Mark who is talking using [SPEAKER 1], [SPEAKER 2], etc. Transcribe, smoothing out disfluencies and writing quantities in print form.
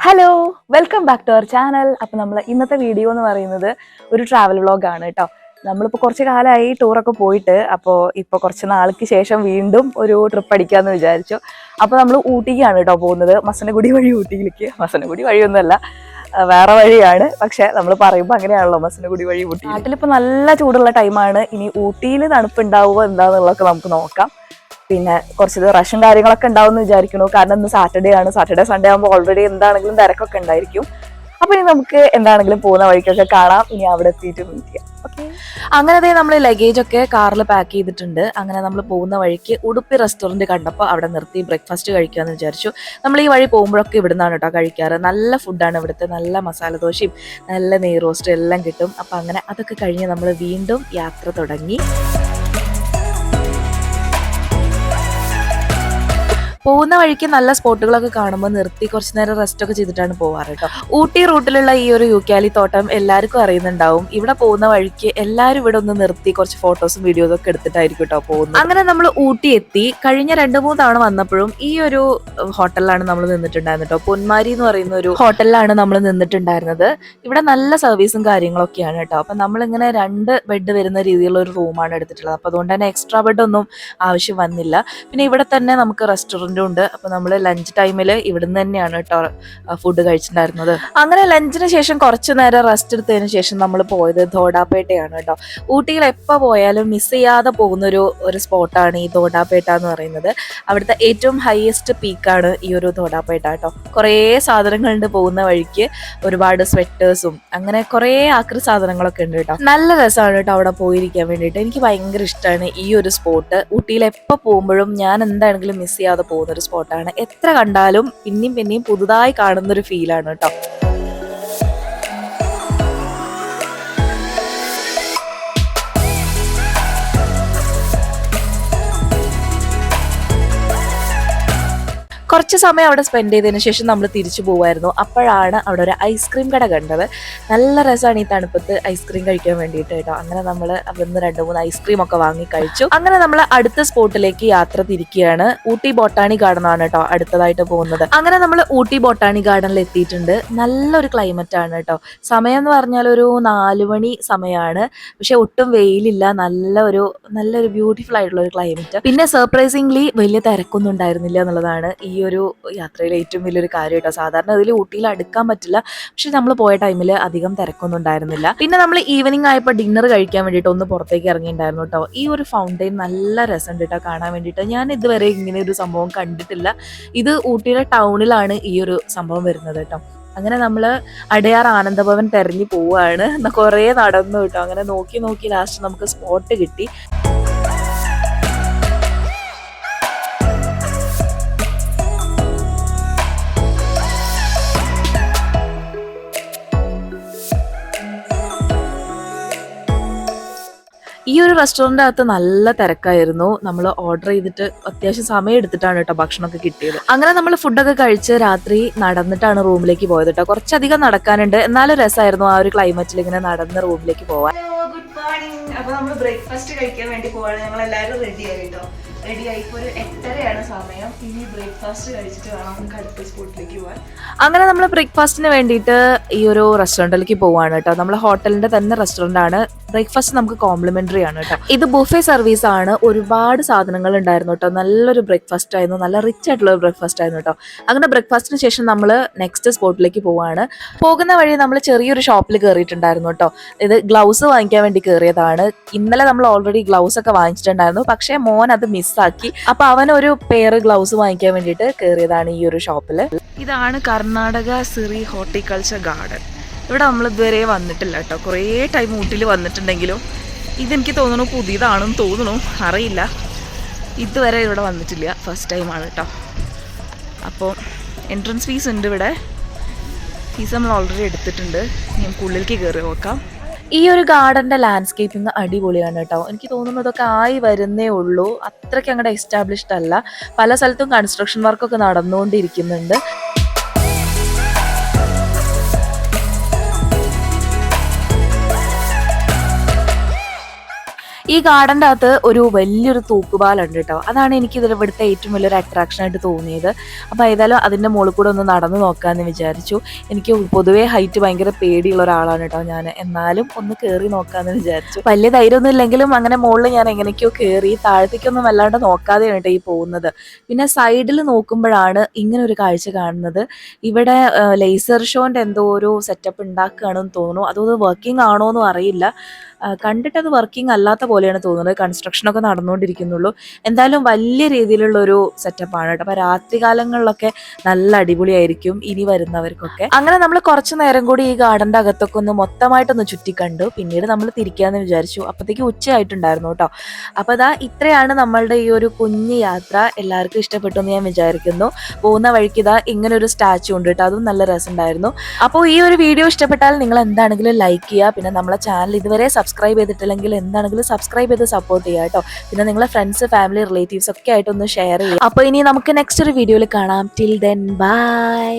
[SPEAKER 1] Hello, welcome back to our channel. അപ്പോൾ നമ്മൾ ഇന്നത്തെ വീഡിയോ എന്ന് പറയുന്നത് ഒരു ട്രാവൽ വ്ളോഗാണ് കേട്ടോ. നമ്മളിപ്പോൾ കുറച്ച് കാലമായി ടൂറൊക്കെ പോയിട്ട്, അപ്പോൾ ഇപ്പോൾ കുറച്ച് നാൾക്ക് ശേഷം വീണ്ടും ഒരു ട്രിപ്പ് അടിക്കാമെന്ന് വിചാരിച്ചു. അപ്പോൾ നമ്മൾ ഊട്ടിക്കാണ് കേട്ടോ പോകുന്നത്, മസനഗുഡി വഴി ഊട്ടിയിലേക്ക്. മസനഗുഡി വഴിയൊന്നുമല്ല, വേറെ വഴിയാണ്. പക്ഷെ നമ്മൾ പറയുമ്പോൾ അങ്ങനെയാണല്ലോ, മസനഗുഡി വഴി ഊട്ടി. നാട്ടിലിപ്പോൾ നല്ല ചൂടുള്ള ടൈമാണ്. ഇനി ഊട്ടിയിൽ തണുപ്പുണ്ടാവുമോ എന്താണെന്നുള്ളതൊക്കെ നമുക്ക് നോക്കാം. പിന്നെ കുറച്ച് റഷും കാര്യങ്ങളൊക്കെ ഉണ്ടാവും എന്ന് വിചാരിക്കുന്നു. കാരണം ഇന്ന് സാറ്റർഡേ ആണ്. സാറ്റർഡേ സൺഡേ ആകുമ്പോൾ ഓൾറെഡി എന്താണെങ്കിലും തിരക്കൊക്കെ ഉണ്ടായിരിക്കും. അപ്പൊ ഇനി നമുക്ക് എന്താണെങ്കിലും പോകുന്ന വഴിക്കൊക്കെ കാണാം. ഇനി അവിടെ എത്തിയിട്ട് മീറ്റ് ചെയ്യാം. അങ്ങനെ നമ്മൾ ലഗേജ് ഒക്കെ കാറിൽ പാക്ക് ചെയ്തിട്ടുണ്ട്. അങ്ങനെ നമ്മൾ പോകുന്ന വഴിക്ക് ഉടുപ്പി റെസ്റ്റോറൻറ്റ് കണ്ടപ്പോൾ അവിടെ നിർത്തി ബ്രേക്ക്ഫാസ്റ്റ് കഴിക്കാമെന്ന് വിചാരിച്ചു. നമ്മൾ ഈ വഴി പോകുമ്പോഴൊക്കെ ഇവിടെ നിന്നാണ് കേട്ടോ കഴിക്കാറ്. നല്ല ഫുഡാണ് ഇവിടുത്തെ. നല്ല മസാല ദോശയും നല്ല നെയ് റോസ്റ്റും എല്ലാം കിട്ടും. അപ്പം അങ്ങനെ അതൊക്കെ കഴിഞ്ഞ് നമ്മൾ വീണ്ടും യാത്ര തുടങ്ങി. പോകുന്ന വഴിക്ക് നല്ല സ്പോട്ടുകളൊക്കെ കാണുമ്പോൾ നിർത്തി കുറച്ച് നേരം റെസ്റ്റ് ഒക്കെ ചെയ്തിട്ടാണ് പോവാറ് കേട്ടോ. ഊട്ടി റൂട്ടിലുള്ള ഈ ഒരു യൂക്കാലി തോട്ടം എല്ലാവർക്കും അറിയുന്നുണ്ടാവും. ഇവിടെ പോകുന്ന വഴിക്ക് എല്ലാവരും ഇവിടെ ഒന്ന് നിർത്തി കുറച്ച് ഫോട്ടോസും വീഡിയോസും ഒക്കെ എടുത്തിട്ടായിരിക്കും കേട്ടോ പോകുന്നത്. അങ്ങനെ നമ്മൾ ഊട്ടി എത്തി. കഴിഞ്ഞ 2-3 തവണ വന്നപ്പോഴും ഈ ഒരു ഹോട്ടലിലാണ് നമ്മൾ നിന്നിട്ടുണ്ടായിരുന്നത് കേട്ടോ. പൊന്മാരി എന്ന് പറയുന്ന ഒരു ഹോട്ടലിലാണ് നമ്മൾ നിന്നിട്ടുണ്ടായിരുന്നത്. ഇവിടെ നല്ല സർവീസും കാര്യങ്ങളൊക്കെയാണ് കേട്ടോ. അപ്പം നമ്മളിങ്ങനെ 2 ബെഡ് വരുന്ന രീതിയിലുള്ള ഒരു റൂമാണ് എടുത്തിട്ടുള്ളത്. അപ്പോൾ അതുകൊണ്ട് തന്നെ എക്സ്ട്രാ ബെഡ് ഒന്നും ആവശ്യം വന്നില്ല. പിന്നെ ഇവിടെ തന്നെ നമുക്ക് റെസ്റ്റോറൻറ്റ് ഉണ്ട്. അപ്പൊ നമ്മൾ ലഞ്ച് ടൈമിൽ ഇവിടുന്ന് തന്നെയാണ് കേട്ടോ ഫുഡ് കഴിച്ചിട്ടുണ്ടായിരുന്നത്. അങ്ങനെ ലഞ്ചിന് ശേഷം കുറച്ചു നേരം റെസ്റ്റ് എടുത്തതിന് ശേഷം നമ്മൾ പോയത് ധോഡാപേട്ടയാണ് കേട്ടോ. ഊട്ടിയിൽ എപ്പോൾ പോയാലും മിസ് ചെയ്യാതെ പോകുന്ന ഒരു സ്പോട്ടാണ് ഈ ധോഡാപേട്ട എന്ന് പറയുന്നത്. അവിടുത്തെ ഏറ്റവും ഹയസ്റ്റ് പീക്കാണ് ഈ ഒരു ധോഡാപേട്ട കേട്ടോ. കുറേ സാധനങ്ങളുണ്ട് പോകുന്ന വഴിക്ക്. ഒരുപാട് സ്വെറ്റേഴ്സും അങ്ങനെ കുറേ ആക്രി സാധനങ്ങളൊക്കെ ഉണ്ട് കേട്ടോ. നല്ല രസമാണ് കേട്ടോ അവിടെ പോയിരിക്കാൻ വേണ്ടിയിട്ട്. എനിക്ക് ഭയങ്കര ഇഷ്ടമാണ് ഈ ഒരു സ്പോട്ട്. ഊട്ടിയിൽ എപ്പോൾ പോകുമ്പോഴും ഞാൻ എന്താണെങ്കിലും മിസ് ചെയ്യാതെ പോകുന്ന ഒരു സ്പോട്ടാണ്. എത്ര കണ്ടാലും പിന്നെയും പുതുതായി കാണുന്നൊരു ഫീലാണ് കേട്ടോ. കുറച്ച് സമയം അവിടെ സ്പെൻഡ് ചെയ്തതിന് ശേഷം നമ്മൾ തിരിച്ചു പോകുമായിരുന്നു. അപ്പോഴാണ് അവിടെ ഒരു ഐസ്ക്രീം കട കണ്ടത്. നല്ല രസമാണ് ഈ തണുപ്പത്ത് ഐസ്ക്രീം കഴിക്കാൻ വേണ്ടിയിട്ട് കേട്ടോ. അങ്ങനെ നമ്മൾ അവിടുന്ന് 2-3 ഐസ്ക്രീം ഒക്കെ വാങ്ങി കഴിച്ചു. അങ്ങനെ നമ്മൾ അടുത്ത സ്പോട്ടിലേക്ക് യാത്ര തിരിക്കുകയാണ്. ഊട്ടി ബൊട്ടാണി ഗാർഡൻ ആണ് കേട്ടോ അടുത്തതായിട്ട് പോകുന്നത്. അങ്ങനെ നമ്മൾ ഊട്ടി ബൊട്ടാണി ഗാർഡനിൽ എത്തിയിട്ടുണ്ട്. നല്ലൊരു ക്ലൈമറ്റ് ആണ് കേട്ടോ. സമയം എന്ന് പറഞ്ഞാൽ ഒരു 4 മണി സമയമാണ്. പക്ഷെ ഒട്ടും വെയിലില്ല. നല്ലൊരു ബ്യൂട്ടിഫുൾ ആയിട്ടുള്ള ഒരു ക്ലൈമറ്റ്. പിന്നെ സർപ്രൈസിംഗ്ലി വലിയ തിരക്കൊന്നും ഉണ്ടായിരുന്നില്ല എന്നുള്ളതാണ് ഈ ഒരു യാത്രയിലെ ഏറ്റവും വലിയൊരു കാര്യം കേട്ടോ. സാധാരണ അതിൽ ഊട്ടിയിൽ അടുക്കാൻ പറ്റില്ല. പക്ഷെ നമ്മൾ പോയ ടൈമിൽ അധികം തിരക്കൊന്നും ഉണ്ടായിരുന്നില്ല. പിന്നെ നമ്മൾ ഈവനിങ് ആയപ്പോൾ ഡിന്നർ കഴിക്കാൻ വേണ്ടിയിട്ട് ഒന്ന് പുറത്തേക്ക് ഇറങ്ങിയിട്ടുണ്ടായിരുന്നു കേട്ടോ. ഈ ഒരു ഫൗണ്ടെയിൻ നല്ല രസമുണ്ട് കേട്ടോ കാണാൻ വേണ്ടിയിട്ട്. ഞാൻ ഇതുവരെ ഇങ്ങനെ ഒരു സംഭവം കണ്ടിട്ടില്ല. ഇത് ഊട്ടിയുടെ ടൗണിലാണ് ഈ ഒരു സംഭവം വരുന്നത് കേട്ടോ. അങ്ങനെ നമ്മൾ അടയാർ ആനന്ദഭവൻ തെരഞ്ഞു പോവുകയാണ്. കുറേ നടന്നു കേട്ടോ. അങ്ങനെ നോക്കി ലാസ്റ്റ് നമുക്ക് സ്പോട്ട് കിട്ടി. ഈ ഒരു റെസ്റ്റോറൻറ്റ് അകത്ത് നല്ല തിരക്കായിരുന്നു. നമ്മൾ ഓർഡർ ചെയ്തിട്ട് അത്യാവശ്യം സമയം എടുത്തിട്ടാണ് കേട്ടോ ഭക്ഷണമൊക്കെ കിട്ടിയത്. അങ്ങനെ നമ്മൾ ഫുഡൊക്കെ കഴിച്ച് രാത്രി നടന്നിട്ടാണ് റൂമിലേക്ക് പോയത് കേട്ടോ. കുറച്ചധികം നടക്കാനുണ്ട്, എന്നാലും രസമായിരുന്നു ആ ഒരു ക്ലൈമറ്റിൽ ഇങ്ങനെ നടന്ന് റൂമിലേക്ക് പോവാൻ. Good morning. അപ്പോൾ നമ്മൾ ബ്രേക്ക്ഫാസ്റ്റ് കഴിക്കാൻ വേണ്ടി പോവാണ്. ഞങ്ങൾ എല്ലാവരും റെഡിയായി കേട്ടോ. റെഡിയായി. ഇപ്പോൾ ഒരു 8:30 സമയം. ഇനി ബ്രേക്ക്ഫാസ്റ്റ് കഴിച്ചിട്ട് വേണം നമുക്ക് അടുത്ത സ്പോട്ടിലേക്ക് പോകാൻ. അങ്ങനെ നമ്മൾ ബ്രേക്ക്ഫാസ്റ്റിന് വേണ്ടിയിട്ട് ഈ ഒരു റെസ്റ്റോറൻറ്റിലേക്ക് പോവാണ് കേട്ടോ. നമ്മൾ ഹോട്ടലിന്റെ തന്നെ റെസ്റ്റോറൻ്റ് ആണ്. ബ്രേക്ക്ഫാസ്റ്റ് നമുക്ക് കോംപ്ലിമെന്ററി ആണ് കേട്ടോ. ഇത് ബുഫേ സർവീസ് ആണ്. ഒരുപാട് സാധനങ്ങൾ ഉണ്ടായിരുന്നു കേട്ടോ. നല്ലൊരു ബ്രേക്ക്ഫാസ്റ്റ് ആയിരുന്നു. നല്ല റിച്ച് ആയിട്ടുള്ള ഒരു ബ്രേക്ക്ഫാസ്റ്റ് ആയിരുന്നു കേട്ടോ. അങ്ങനെ ബ്രേക്ക്ഫാസ്റ്റിന് ശേഷം നമ്മൾ നെക്സ്റ്റ് സ്പോട്ടിലേക്ക് പോവാണ്. പോകുന്ന വഴി നമ്മൾ ചെറിയൊരു ഷോപ്പിൽ കയറിയിട്ടുണ്ടായിരുന്നു കേട്ടോ. ഇത് ഗ്ലൗസ് വാങ്ങിക്കാൻ വേണ്ടി കയറിയതാണ്. ഇന്നലെ നമ്മൾ ഓൾറെഡി ഗ്ലൗസ് ഒക്കെ വാങ്ങിച്ചിട്ടുണ്ടായിരുന്നു. പക്ഷേ മോൻ അത് മിസ്സാക്കി. അപ്പൊ അവനൊരു പെയർ ഗ്ലൗസ് വാങ്ങിക്കാൻ വേണ്ടിയിട്ട് കയറിയതാണ് ഈ ഒരു ഷോപ്പിൽ. ഇതാണ് കർണാടക സിറി ഹോർട്ടിക്കൾച്ചർ ഗാർഡൻ. ഇവിടെ നമ്മൾ ഇതുവരെ വന്നിട്ടില്ല കേട്ടോ. കുറേ ടൈം ഊട്ടിയിൽ വന്നിട്ടുണ്ടെങ്കിലും ഇതെനിക്ക് തോന്നുന്നു പുതിയതാണെന്ന് തോന്നുന്നു, അറിയില്ല. ഇതുവരെ ഇവിടെ വന്നിട്ടില്ല, ഫസ്റ്റ് ടൈമാണ് കേട്ടോ. അപ്പോൾ എൻട്രൻസ് ഫീസ് ഉണ്ട് ഇവിടെ. ഫീസ് നമ്മൾ ഓൾറെഡി എടുത്തിട്ടുണ്ട്. നമുക്ക് ഉള്ളിലേക്ക് കയറി നോക്കാം. ഈ ഒരു ഗാർഡന്റെ ലാൻഡ്സ്കേപ്പിംഗ് അടിപൊളിയാണ് കേട്ടോ. എനിക്ക് തോന്നുന്നു ഇതൊക്കെ ആയി വരുന്നേ ഉള്ളൂ. അത്രയ്ക്ക് അങ്ങോട്ട് എസ്റ്റാബ്ലിഷ്ഡ് അല്ല. പല സ്ഥലത്തും കൺസ്ട്രക്ഷൻ വർക്കൊക്കെ നടന്നുകൊണ്ടിരിക്കുന്നുണ്ട്. ഈ ഗാർഡൻ്റെ അകത്ത് ഒരു വലിയൊരു തൂക്കുപാലുണ്ട് കേട്ടോ. അതാണ് എനിക്ക് ഇവിടുത്തെ ഏറ്റവും വലിയൊരു അട്രാക്ഷൻ ആയിട്ട് തോന്നിയത്. അപ്പോൾ ഏതായാലും അതിൻ്റെ മുകളിൽ കൂടെ ഒന്ന് നടന്നു നോക്കാമെന്ന് വിചാരിച്ചു. എനിക്ക് പൊതുവേ ഹൈറ്റ് ഭയങ്കര പേടിയുള്ള ഒരാളാണ് കേട്ടോ ഞാൻ. എന്നാലും ഒന്ന് കയറി നോക്കാമെന്ന് വിചാരിച്ചു. വലിയ ധൈര്യമൊന്നും ഇല്ലെങ്കിലും അങ്ങനെ മുകളിൽ ഞാൻ എങ്ങനെയൊക്കെയോ കയറി. താഴത്തേക്കൊന്നും വല്ലാണ്ട് നോക്കാതെയാണ് കേട്ടോ ഈ പോകുന്നത്. പിന്നെ സൈഡിൽ നോക്കുമ്പോഴാണ് ഇങ്ങനെ ഒരു കാഴ്ച കാണുന്നത്. ഇവിടെ ലേസർ ഷോൻ്റെ എന്തോ ഒരു സെറ്റപ്പ് ഉണ്ടാക്കുകയാണെന്ന് തോന്നുന്നു. അതൊന്ന് വർക്കിംഗ് ആണോ എന്നും അറിയില്ല. കണ്ടിട്ടത് വർക്കിംഗ് അല്ലാത്ത പോലെയാണ് തോന്നുന്നത്. കൺസ്ട്രക്ഷനൊക്കെ നടന്നുകൊണ്ടിരിക്കുന്നുള്ളൂ. എന്തായാലും വലിയ രീതിയിലുള്ളൊരു സെറ്റപ്പാണ് കേട്ടോ. അപ്പോൾ രാത്രി കാലങ്ങളിലൊക്കെ നല്ല അടിപൊളിയായിരിക്കും ഇനി വരുന്നവർക്കൊക്കെ. അങ്ങനെ നമ്മൾ കുറച്ച് നേരം കൂടി ഈ ഗാർഡൻ്റെ അകത്തൊക്കെ ഒന്ന് മൊത്തമായിട്ടൊന്ന് ചുറ്റിക്കണ്ടു. പിന്നീട് നമ്മൾ തിരിക്കാമെന്ന് വിചാരിച്ചു. അപ്പോഴത്തേക്ക് ഉച്ചയായിട്ടുണ്ടായിരുന്നു കേട്ടോ. അപ്പോൾ അതാ ഇത്രയാണ് നമ്മളുടെ ഈ ഒരു കുഞ്ഞു യാത്ര. എല്ലാവർക്കും ഇഷ്ടപ്പെട്ടു എന്ന് ഞാൻ വിചാരിക്കുന്നു. പോകുന്ന വഴിക്ക് ഇതാ ഇങ്ങനെ ഒരു സ്റ്റാച്ചു ഉണ്ട് കേട്ടോ. അതും നല്ല രസമുണ്ടായിരുന്നു. അപ്പോൾ ഈ ഒരു വീഡിയോ ഇഷ്ടപ്പെട്ടാൽ നിങ്ങൾ എന്താണെങ്കിലും ലൈക്ക് ചെയ്യുക. പിന്നെ നമ്മളെ ചാനൽ ഇതുവരെ സബ്സ്ക്രൈബ് ചെയ്തിട്ടില്ലെങ്കിൽ എന്താണെങ്കിലും സബ്സ്ക്രൈബ് ചെയ്ത് സപ്പോർട്ട് ചെയ്യുക കേട്ടോ. പിന്നെ നിങ്ങളെ ഫ്രണ്ട്സ്, ഫാമിലി, റിലേറ്റീവ്സ് ഒക്കെ ആയിട്ടൊന്ന് ഷെയർ ചെയ്യുക. അപ്പോൾ ഇനി നമുക്ക് നെക്സ്റ്റ് ഒരു വീഡിയോയിൽ കാണാം. Till then bye.